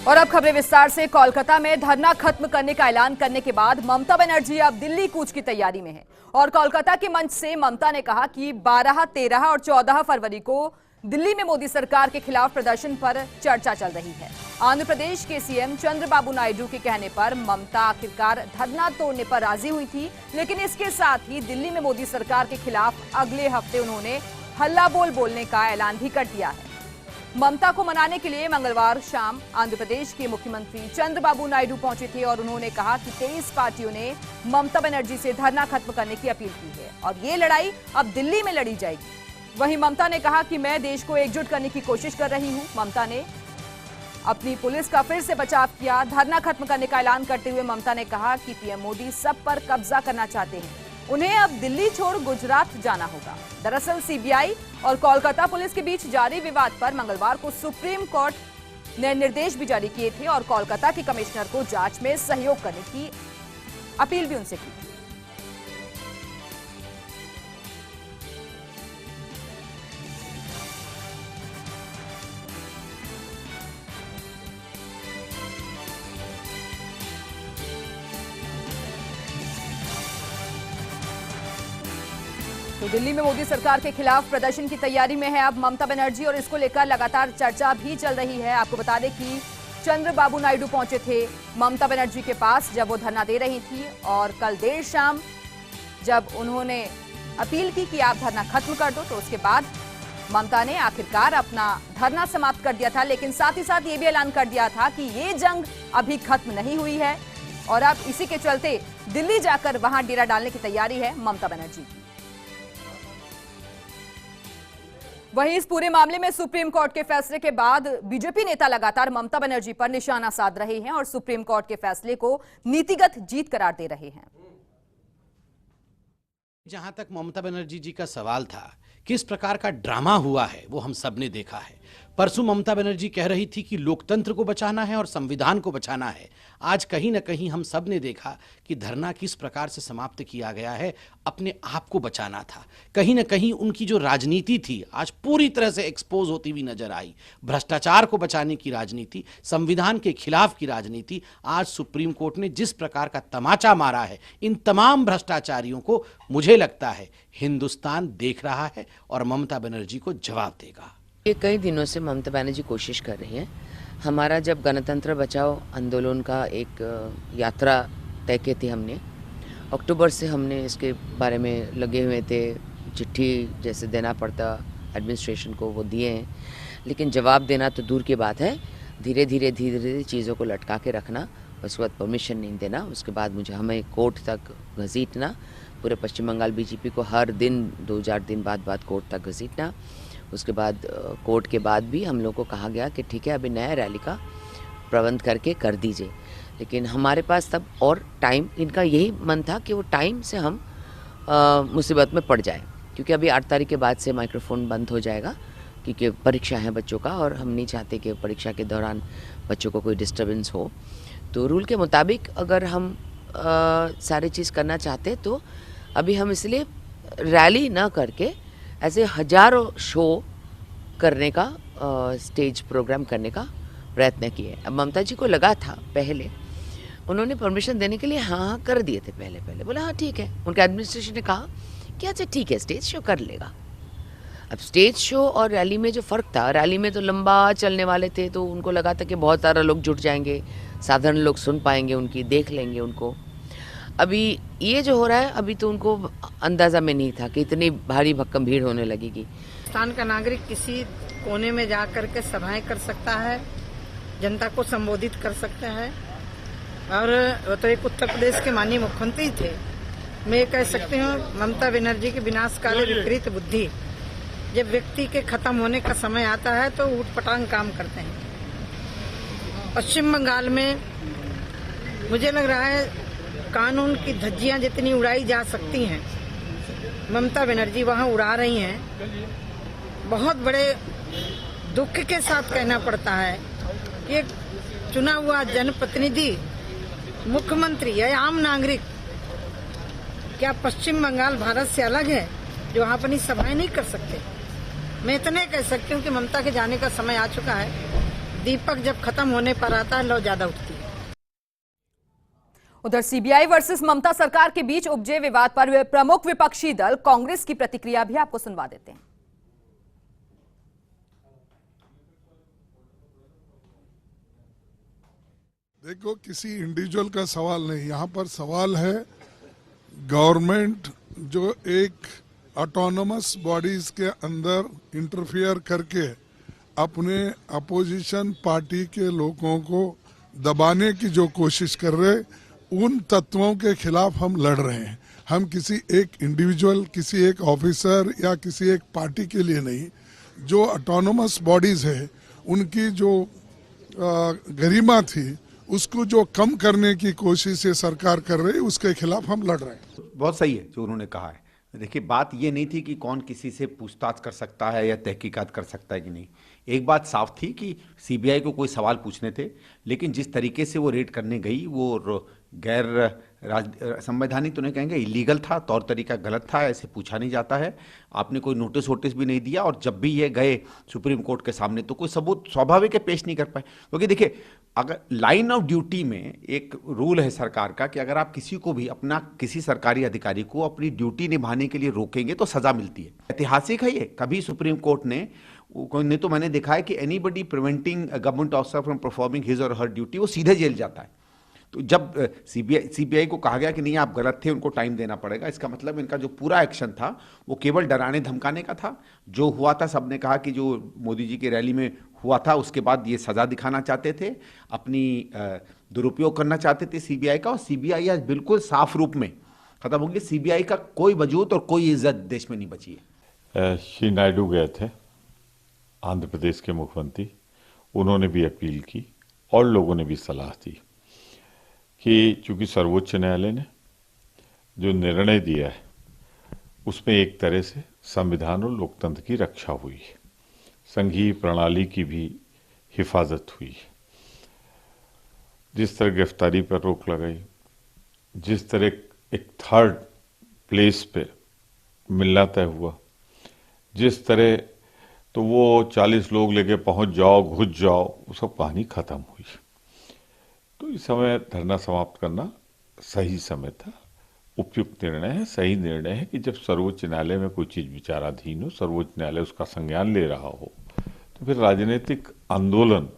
और अब खबरें विस्तार से। कोलकाता में धरना खत्म करने का ऐलान करने के बाद ममता बनर्जी अब दिल्ली कूच की तैयारी में है। और कोलकाता के मंच से ममता ने कहा कि 12, 13 और 14 फरवरी को दिल्ली में मोदी सरकार के खिलाफ प्रदर्शन पर चर्चा चल रही है। आंध्र प्रदेश के सीएम चंद्रबाबू नायडू के कहने पर ममता आखिरकार धरना तोड़ने पर राजी हुई थी, लेकिन इसके साथ ही दिल्ली में मोदी सरकार के खिलाफ अगले हफ्ते उन्होंने हल्ला बोलने का ऐलान भी कर दिया है। ममता को मनाने के लिए मंगलवार शाम आंध्र प्रदेश के मुख्यमंत्री चंद्रबाबू नायडू पहुंचे थे और उन्होंने कहा कि 23 पार्टियों ने ममता बनर्जी से धरना खत्म करने की अपील की है और ये लड़ाई अब दिल्ली में लड़ी जाएगी। वहीं ममता ने कहा कि मैं देश को एकजुट करने की कोशिश कर रही हूं। ममता ने अपनी पुलिस का फिर से बचाव किया। धरना खत्म करने का ऐलान करते हुए ममता ने कहा कि पीएम मोदी सब पर कब्जा करना चाहते हैं, उन्हें अब दिल्ली छोड़ गुजरात जाना होगा। दरअसल सीबीआई और कोलकाता पुलिस के बीच जारी विवाद पर मंगलवार को सुप्रीम कोर्ट ने निर्देश भी जारी किए थे और कोलकाता के कमिश्नर को जांच में सहयोग करने की अपील भी उनसे की थी। तो दिल्ली में मोदी सरकार के खिलाफ प्रदर्शन की तैयारी में है अब ममता बनर्जी और इसको लेकर लगातार चर्चा भी चल रही है। आपको बता दें कि चंद्रबाबू नायडू पहुंचे थे ममता बनर्जी के पास जब वो धरना दे रही थी और कल देर शाम जब उन्होंने अपील की कि आप धरना खत्म कर दो, तो उसके बाद ममता ने आखिरकार अपना धरना समाप्त कर दिया था, लेकिन साथ ही साथ ये भी ऐलान कर दिया था कि ये जंग अभी खत्म नहीं हुई है और अब इसी के चलते दिल्ली जाकर वहां डेरा डालने की तैयारी है ममता बनर्जी की। वहीं इस पूरे मामले में सुप्रीम कोर्ट के फैसले के बाद बीजेपी नेता लगातार ममता बनर्जी पर निशाना साध रहे हैं और सुप्रीम कोर्ट के फैसले को नीतिगत जीत करार दे रहे हैं। जहां तक ममता बनर्जी जी का सवाल था, किस प्रकार का ड्रामा हुआ है वो हम सब ने देखा है। परसों ममता बनर्जी कह रही थी कि लोकतंत्र को बचाना है और संविधान को बचाना है। आज कहीं ना कहीं हम सब ने देखा कि धरना किस प्रकार से समाप्त किया गया है, अपने आप को बचाना था। कहीं ना कहीं उनकी जो राजनीति थी आज पूरी तरह से एक्सपोज होती हुई नजर आई। भ्रष्टाचार को बचाने की राजनीति, संविधान के खिलाफ की राजनीति। आज सुप्रीम कोर्ट ने जिस प्रकार का तमाचा मारा है इन तमाम भ्रष्टाचारियों को, मुझे लगता है हिंदुस्तान देख रहा है और ममता बनर्जी को जवाब देगा। ये कई दिनों से ममता बनर्जी कोशिश कर रही हैं। हमारा जब गणतंत्र बचाओ आंदोलन का एक यात्रा तय की थी हमने, अक्टूबर से हमने इसके बारे में लगे हुए थे। चिट्ठी जैसे देना पड़ता एडमिनिस्ट्रेशन को वो दिए हैं, लेकिन जवाब देना तो दूर की बात है। धीरे धीरे चीज़ों को लटका के रखना, उसके बाद परमिशन नहीं देना, उसके बाद हमें कोर्ट तक घसीटना। पूरे पश्चिम बंगाल बीजेपी को हर दिन 2-4 दिन बाद कोर्ट तक घसीटना। उसके बाद कोर्ट के बाद भी हम लोग को कहा गया कि ठीक है अभी नया रैली का प्रबंध करके कर दीजिए, लेकिन हमारे पास तब और टाइम, इनका यही मन था कि वो टाइम से हम मुसीबत में पड़ जाए, क्योंकि अभी 8 तारीख के बाद से माइक्रोफोन बंद हो जाएगा, क्योंकि परीक्षा है बच्चों का और हम नहीं चाहते कि परीक्षा के दौरान बच्चों को कोई डिस्टर्बेंस हो। तो रूल के मुताबिक अगर हम सारी चीज़ करना चाहते तो अभी हम इसलिए रैली ना करके ऐसे हजारों शो करने का स्टेज प्रोग्राम करने का प्रयत्न किए। अब ममता जी को लगा था, पहले उन्होंने परमिशन देने के लिए हाँ कर दिए थे, पहले बोला हाँ ठीक है। उनका एडमिनिस्ट्रेशन ने कहा कि अच्छा ठीक है स्टेज शो कर लेगा। अब स्टेज शो और रैली में जो फ़र्क था, रैली में तो लंबा चलने वाले थे, तो उनको लगा था कि बहुत सारा लोग जुट जाएंगे, साधारण लोग सुन पाएंगे उनकी, देख लेंगे उनको। अभी ये जो हो रहा है, अभी तो उनको अंदाज़ा में नहीं था कि इतनी भारी भक्कम भीड़ होने लगेगी। हिंदुस्तान का नागरिक किसी कोने में जा करके सभाएं कर सकता है, जनता को संबोधित कर सकता है। और वो तो एक उत्तर प्रदेश के माननीय मुख्यमंत्री थे। मैं ये कह सकती हूँ ममता बनर्जी की विनाशकाली विपरीत बुद्धि, जब व्यक्ति के खत्म होने का समय आता है तो ऊटपटांग काम करते हैं। पश्चिम बंगाल में मुझे लग रहा है कानून की धज्जियां जितनी उड़ाई जा सकती हैं, ममता बनर्जी वहां उड़ा रही हैं। बहुत बड़े दुख के साथ कहना पड़ता है कि एक चुना हुआ जनप्रतिनिधि, मुख्यमंत्री या आम नागरिक, क्या पश्चिम बंगाल भारत से अलग है जो वहां अपनी सभाएं नहीं कर सकते? मैं इतने कह सकती हूँ कि ममता के जाने का समय आ चुका है। दीपक जब खत्म होने पर आता है, लौ ज्यादा उठती है। उधर सीबीआई वर्सेस ममता सरकार के बीच उपजे विवाद पर प्रमुख विपक्षी दल कांग्रेस की प्रतिक्रिया भी आपको सुनवा देते हैं। देखो, किसी इंडिविजुअल का सवाल नहीं, यहाँ पर सवाल है गवर्नमेंट जो एक ऑटोनमस बॉडीज के अंदर इंटरफियर करके अपने अपोजिशन पार्टी के लोगों को दबाने की जो कोशिश कर रहे, उन तत्वों के खिलाफ हम लड़ रहे हैं। हम किसी एक इंडिविजुअल, किसी एक ऑफिसर या किसी एक पार्टी के लिए नहीं। जो ऑटोनमस बॉडीज है उनकी जो गरिमा थी उसको जो कम करने की कोशिश ये सरकार कर रही है, उसके खिलाफ हम लड़ रहे हैं। बहुत सही है जो उन्होंने कहा है। देखिए, बात ये नहीं थी कि कौन किसी से पूछताछ कर सकता है या तहकीकात कर सकता है कि नहीं। एक बात साफ थी कि सीबीआई को कोई सवाल पूछने थे, लेकिन जिस तरीके से वो रेड करने गई वो गैर संवैधानिक तो नहीं कहेंगे, इलीगल था, तौर तरीका गलत था, ऐसे पूछा नहीं जाता है। आपने कोई नोटिस वोटिस भी नहीं दिया, और जब भी ये गए सुप्रीम कोर्ट के सामने तो कोई सबूत स्वाभाविक है पेश नहीं कर पाए। क्योंकि देखिए, अगर लाइन ऑफ ड्यूटी में एक रूल है सरकार का कि अगर आप किसी को भी, अपना किसी सरकारी अधिकारी को अपनी ड्यूटी निभाने के लिए रोकेंगे तो सजा मिलती है। ऐतिहासिक है ये। कभी सुप्रीम कोर्ट ने तो मैंने देखा है कि anybody preventing government officer from performing his और हर ड्यूटी, वो सीधे जेल जाता है। तो जब सीबीआई को कहा गया कि नहीं आप गलत थे, उनको टाइम देना पड़ेगा, इसका मतलब इनका जो पूरा एक्शन था वो केवल डराने धमकाने का था। जो हुआ था, सबने कहा कि जो मोदी जी की रैली में हुआ था उसके बाद ये सजा दिखाना चाहते थे, अपनी दुरुपयोग करना चाहते थे सीबीआई का। और सीबीआई आज बिल्कुल साफ रूप में खत्म हो गई। सीबीआई का कोई वजूद और कोई इज्जत देश में नहीं बची है। श्री नायडू गए थे, आंध्र प्रदेश के मुख्यमंत्री, उन्होंने भी अपील की और लोगों ने भी सलाह दी कि चूंकि सर्वोच्च न्यायालय ने जो निर्णय दिया है उसमें एक तरह से संविधान और लोकतंत्र की रक्षा हुई है, संघीय प्रणाली की भी हिफाजत हुई है। जिस तरह गिरफ्तारी पर रोक लगाई, जिस तरह एक थर्ड प्लेस पे मिलना तय हुआ, जिस तरह तो वो 40 लोग लेके पहुंच जाओ, घुस जाओ, वो सब कहानी खत्म हुई। तो इस समय धरना समाप्त करना सही समय था, उपयुक्त निर्णय है, सही निर्णय है कि जब सर्वोच्च न्यायालय में कोई चीज विचाराधीन हो, सर्वोच्च न्यायालय उसका संज्ञान ले रहा हो, तो फिर राजनीतिक आंदोलन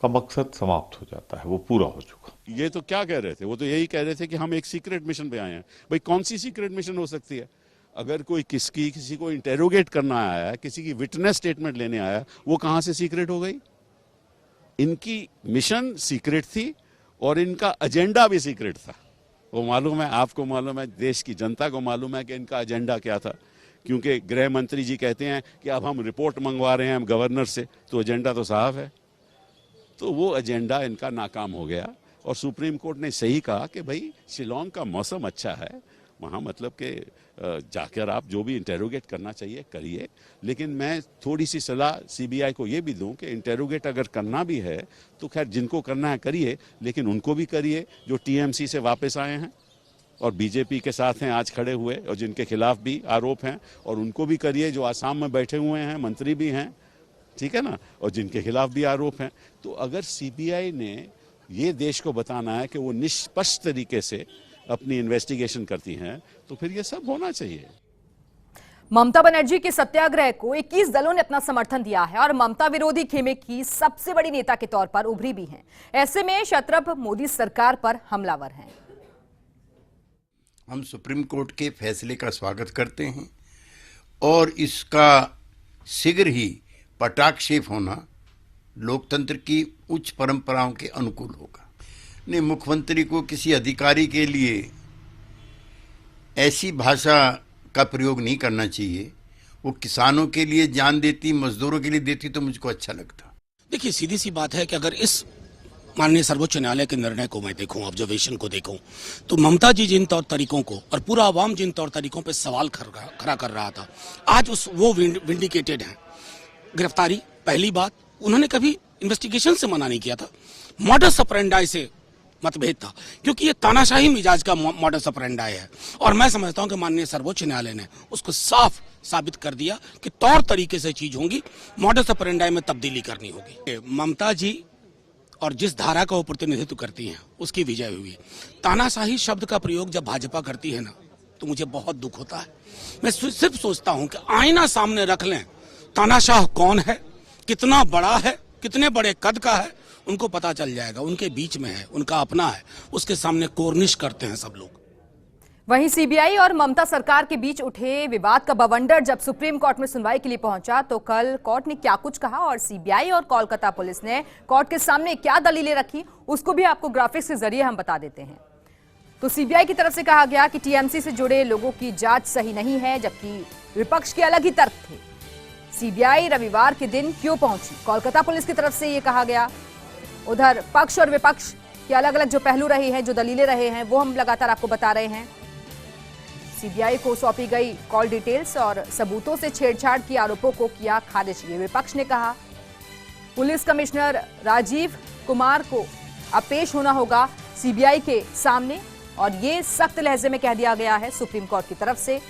का मकसद समाप्त हो जाता है, वो पूरा हो चुका। ये तो क्या कह रहे थे, वो तो यही कह रहे थे कि हम एक सीक्रेट मिशन पे आए हैं। भाई कौन सी सीक्रेट मिशन हो सकती है? अगर कोई किसी को इंटेरोगेट करना आया है, किसी की विटनेस स्टेटमेंट लेने आया, वो कहां से सीक्रेट हो गई? इनकी मिशन सीक्रेट थी और इनका एजेंडा भी सीक्रेट था। वो मालूम है, आपको मालूम है, देश की जनता को मालूम है कि इनका एजेंडा क्या था। क्योंकि गृह मंत्री जी कहते हैं कि अब हम रिपोर्ट मंगवा रहे हैं हम गवर्नर से, तो एजेंडा तो साफ है। तो वो एजेंडा इनका नाकाम हो गया और सुप्रीम कोर्ट ने सही कहा कि भाई शिलोंग का मौसम अच्छा है, वहाँ मतलब कि जाकर आप जो भी इंटेरोगेट करना चाहिए करिए। लेकिन मैं थोड़ी सी सलाह सीबीआई को ये भी दूं कि इंटेरोगेट अगर करना भी है तो खैर जिनको करना है करिए, लेकिन उनको भी करिए जो टीएमसी से वापस आए हैं और बीजेपी के साथ हैं आज खड़े हुए और जिनके खिलाफ भी आरोप हैं, और उनको भी करिए जो आसाम में बैठे हुए हैं, मंत्री भी हैं, ठीक है ना, और जिनके खिलाफ भी आरोप हैं। तो अगर सीबीआई ने ये देश को बताना है कि वो निष्पक्ष तरीके से अपनी इन्वेस्टिगेशन करती हैं, तो फिर ये सब होना चाहिए। ममता बनर्जी के सत्याग्रह को 21 दलों ने अपना समर्थन दिया है और ममता विरोधी खेमे की सबसे बड़ी नेता के तौर पर उभरी भी हैं। ऐसे में शत्रप मोदी सरकार पर हमलावर हैं। हम सुप्रीम कोर्ट के फैसले का स्वागत करते हैं और इसका शीघ्र ही पटाक्षेप होना लोकतंत्र की उच्च परंपराओं के अनुकूल होगा। ने मुख्यमंत्री को किसी अधिकारी के लिए ऐसी भाषा का प्रयोग नहीं करना चाहिए। वो किसानों के लिए जान देती, मजदूरों के लिए देती तो मुझको अच्छा लगता। देखिए, सीधी सी बात है कि अगर इस माननीय सर्वोच्च न्यायालय के निर्णय को मैं देखूं, ऑब्जर्वेशन को देखूं, तो ममता जी जिन तौर तरीकों को और पूरा आवाम जिन तौर तरीकों पे सवाल खड़ा कर रहा था, आज वो विंडिकेटेड है। गिरफ्तारी पहली बात, उन्होंने कभी इन्वेस्टिगेशन से मना नहीं किया था, मॉडस ऑपरेंडाई से मतभेद था, क्योंकि ये तानाशाही मिजाज का मॉडस ऑपरेंडाई है। और मैं समझता हूं कि माननीय सर्वोच्च न्यायालय ने उसको साफ साबित कर दिया कि तौर तरीके से चीज होंगी, मॉडस ऑपरेंडाई में तब्दीली करनी होगी। ममता जी और जिस धारा का वो प्रतिनिधित्व करती हैं उसकी विजय हुई। तानाशाही शब्द का प्रयोग जब भाजपा करती है ना, तो मुझे बहुत दुख होता है। मैं सिर्फ सोचता हूं कि आईना सामने रख लें, तानाशाह कौन है, कितना बड़ा है, कितने बड़े कद का है, उनको पता चल जाएगा। उनके बीच में है, उनका अपना है, उसके सामने कोर्निश करते हैं सब लोग। वहीं सीबीआई और ममता सरकार के बीच उठे विवाद का बवंडर जब सुप्रीम कोर्ट में सुनवाई के लिए पहुंचा, तो कल कोर्ट ने क्या कुछ कहा और सीबीआई और कोलकाता पुलिस ने कोर्ट के सामने क्या दलीलें रखी, उसको भी आपको ग्राफिक्स के जरिए हम बता देते हैं। तो सीबीआई की तरफ से कहा गया कि टीएमसी से जुड़े लोगों की जांच सही नहीं है, जबकि विपक्ष के अलग ही तर्क थे। सीबीआई रविवार के दिन क्यों पहुंची, कोलकाता पुलिस की तरफ से यह कहा गया। उधर पक्ष और विपक्ष के अलग अलग जो पहलू रहे हैं, जो दलीलें रहे हैं, वो हम लगातार आपको बता रहे हैं। सीबीआई को सौंपी गई कॉल डिटेल्स और सबूतों से छेड़छाड़ की आरोपों को किया खारिज। ये विपक्ष ने कहा। पुलिस कमिश्नर राजीव कुमार को अब पेश होना होगा सीबीआई के सामने और ये सख्त लहजे में कह दिया गया है सुप्रीम कोर्ट की तरफ से।